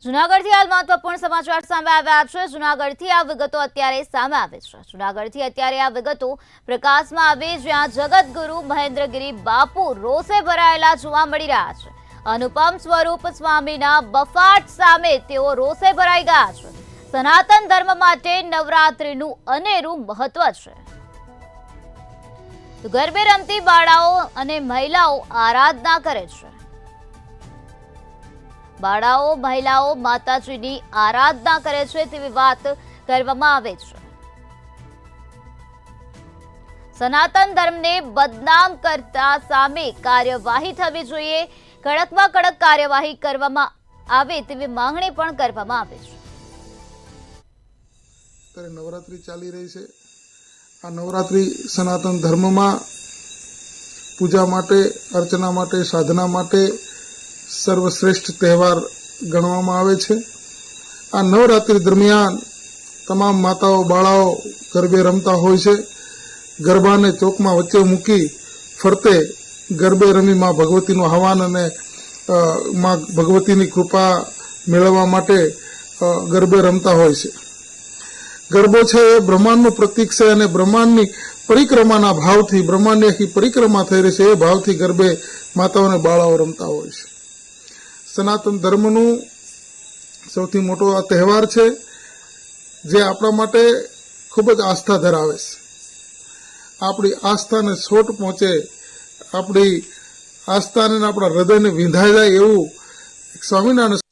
જૂનાગઢથી હાલ મહત્વપૂર્ણ સમાચાર સામે આવ્યા છે। જૂનાગઢથી આ વિગતો અત્યારે સામે આવે છે। જૂનાગઢથી અત્યારે આ વિગતો પ્રકાશમાં આવી, જ્યાં જગતગુરુ મહેન્દ્રગીરી બાપુ રોષે ભરાયેલા જોવા મળી રહ્યા છે। અનુપમ સ્વરૂપ સ્વામીના બફાટ સામે તેઓ રોષે ભરાઈ ગયા છે। સનાતન ધર્મ માટે નવરાત્રિનું અનેરું મહત્વ છે। ગરબે રમતી બાળાઓ અને મહિલાઓ આરાધના કરે છે। બાળાઓ મહિલાઓ માતાજીની આરાધના કરે છે તેવી વાત કરવામાં આવે છે। સનાતન ધર્મને બદનામ કરતા સામે કાર્યવાહી થવી જોઈએ। કડકમાં કડક કાર્યવાહી કરવામાં આવે તેવી માંગણી પણ કરવામાં આવે છે। અત્યારે નવરાત્રી ચાલી રહી છે। આ નવરાત્રી સનાતન ધર્મમાં પૂજા માટે, અર્ચના માટે, સાધના માટે સર્વશ્રેષ્ઠ તહેવાર ગણવામાં આવે છે। આ નવરાત્રી દરમિયાન તમામ માતાઓ બાળાઓ ગરબે રમતા હોય છે। ગરબાને ચોકમાં વચ્ચે મૂકી ફરતે ગરબે રમી માં ભગવતીનું આહવાન અને માં ભગવતીની કૃપા મેળવવા માટે ગરબે રમતા હોય છે। ગરબો છે એ બ્રહ્માંડનું પ્રતીક છે અને બ્રહ્માંડની પરિક્રમાના ભાવથી, બ્રહ્માંડની આખી પરિક્રમા થઈ રહી છે એ ભાવથી ગરબે માતાઓ અને બાળાઓ રમતા હોય છે। સનાતન ધર્મનું સૌથી મોટો આ તહેવાર છે, જે આપણા માટે ખૂબ જ આસ્થા ધરાવે છે। આપણી આસ્થાને છોટ પહોંચે, આપણી આસ્થાને આપણા હૃદયને વિંધાઈ જાય એવું સ્વામિનારાયણ